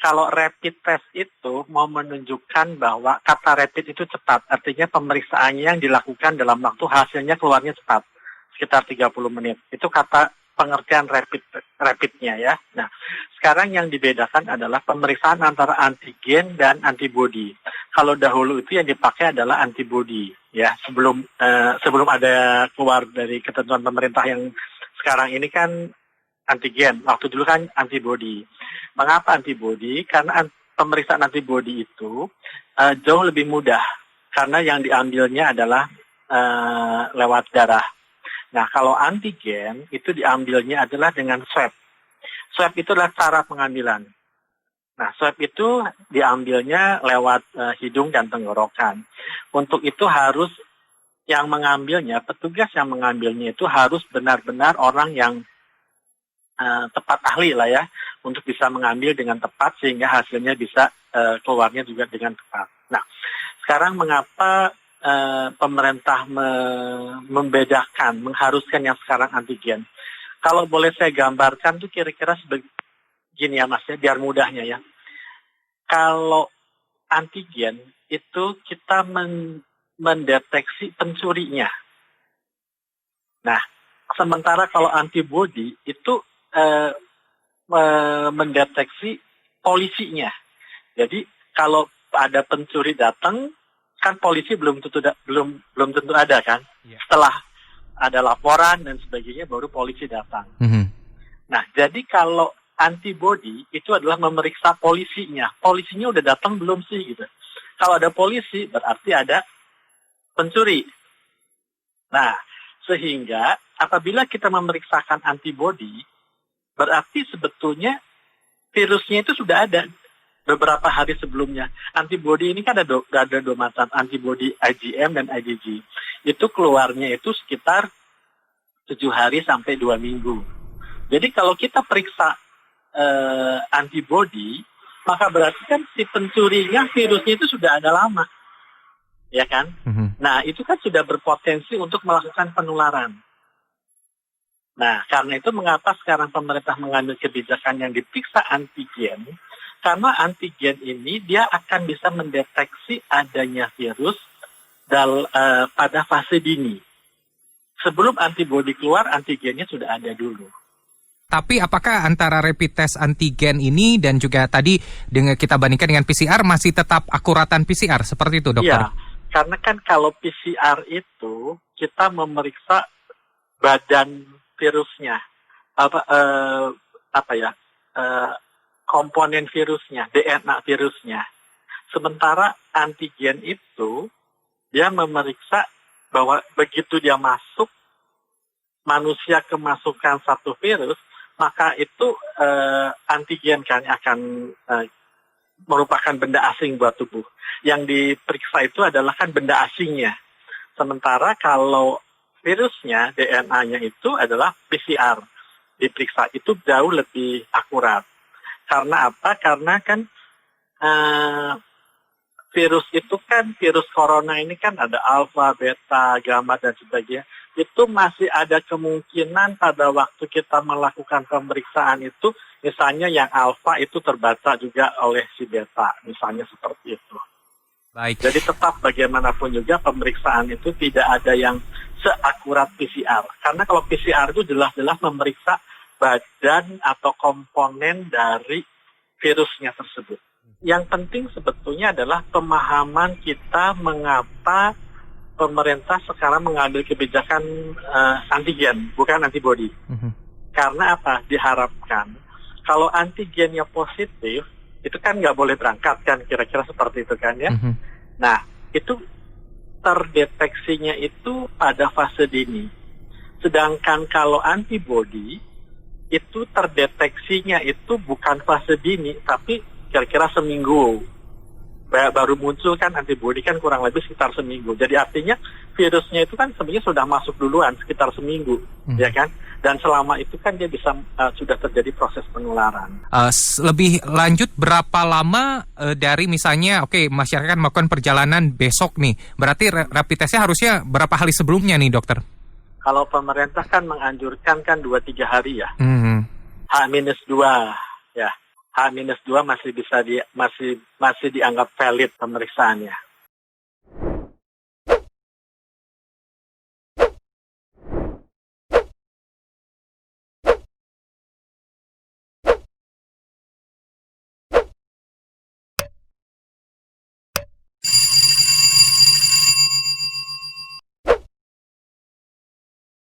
Kalau rapid test itu mau menunjukkan bahwa kata rapid itu cepat, artinya pemeriksaannya yang dilakukan dalam waktu hasilnya keluarnya cepat, sekitar 30 menit. Itu kata pengertian rapidnya ya. Nah, sekarang yang dibedakan adalah pemeriksaan antara antigen dan antibodi. Kalau dahulu itu yang dipakai adalah antibodi ya, sebelum ada keluar dari ketentuan pemerintah yang sekarang ini kan antigen, waktu dulu kan antibodi. Mengapa antibodi? Karena pemeriksaan antibodi itu jauh lebih mudah, karena yang diambilnya adalah lewat darah. Nah, kalau antigen itu diambilnya adalah dengan swab. Swab itu adalah cara pengambilan. Nah, swab itu diambilnya lewat hidung dan tenggorokan. Untuk itu harus yang mengambilnya, petugas yang mengambilnya itu harus benar-benar orang yang tepat ahli lah ya, untuk bisa mengambil dengan tepat sehingga hasilnya bisa keluarnya juga dengan tepat. Nah, sekarang mengapa pemerintah membedakan, mengharuskan yang sekarang antigen? Kalau boleh saya gambarkan tuh kira-kira begini ya Mas ya, biar mudahnya ya. Kalau antigen itu kita mendeteksi pencurinya. Nah, sementara kalau antibodi itu mendeteksi polisinya. Jadi kalau ada pencuri datang, kan polisi belum tentu ada kan. Yeah. Setelah ada laporan dan sebagainya baru polisi datang. Mm-hmm. Nah, jadi kalau antibodi itu adalah memeriksa polisinya. Polisinya udah datang belum sih gitu. Kalau ada polisi berarti ada pencuri. Nah, sehingga apabila kita memeriksakan antibodi, berarti sebetulnya virusnya itu sudah ada beberapa hari sebelumnya. Antibodi ini kan ada dua macam, antibodi IgM dan IgG. Itu keluarnya itu sekitar 7 hari sampai 2 minggu. Jadi kalau kita periksa antibodi, maka berarti kan si pencurinya virusnya itu sudah ada lama. Ya kan? Mm-hmm. Nah, itu kan sudah berpotensi untuk melakukan penularan. Nah, karena itu mengapa sekarang pemerintah mengambil kebijakan yang diperiksa antigen? Karena antigen ini dia akan bisa mendeteksi adanya virus pada fase dini. Sebelum antibodi keluar, antigennya sudah ada dulu. Tapi apakah antara rapid test antigen ini dan juga tadi dengan kita bandingkan dengan PCR masih tetap akuratan PCR seperti itu, dokter? Iya, karena kan kalau PCR itu kita memeriksa badan virusnya, komponen virusnya, DNA virusnya. Sementara antigen itu dia memeriksa bahwa begitu dia masuk, manusia kemasukan satu virus, maka itu antigen kan akan merupakan benda asing buat tubuh. Yang diperiksa itu adalah kan benda asingnya. Sementara kalau virusnya, DNA-nya itu adalah PCR. Diperiksa itu jauh lebih akurat. Karena apa? Karena kan virus itu kan, virus corona ini kan ada alfa, beta, gamma, dan sebagainya. Itu masih ada kemungkinan pada waktu kita melakukan pemeriksaan itu, misalnya yang alfa itu terbaca juga oleh si beta, misalnya seperti itu. Baik. Jadi tetap bagaimanapun juga pemeriksaan itu tidak ada yang seakurat PCR. Karena kalau PCR itu jelas-jelas memeriksa badan atau komponen dari virusnya tersebut. Yang penting sebetulnya adalah pemahaman kita mengapa pemerintah sekarang mengambil kebijakan antigen, bukan antibodi. Mm-hmm. Karena apa? Diharapkan kalau antigennya positif, itu kan nggak boleh berangkat kan, kira-kira seperti itu kan ya. Mm-hmm. Nah, itu terdeteksinya itu pada fase dini. Sedangkan kalau antibodi, itu terdeteksinya itu bukan fase dini, tapi kira-kira seminggu. Baru muncul kan antibodi kan kurang lebih sekitar seminggu. Jadi artinya virusnya itu kan sebenarnya sudah masuk duluan sekitar seminggu, ya kan? Dan selama itu kan dia bisa sudah terjadi proses penularan. Lebih lanjut berapa lama dari misalnya masyarakat melakukan perjalanan besok nih, berarti rapid testnya harusnya berapa hari sebelumnya nih dokter? Kalau pemerintah kan menganjurkan kan 2-3 hari ya. Mm-hmm. H-2 ya. H-2 masih bisa masih dianggap valid pemeriksaannya.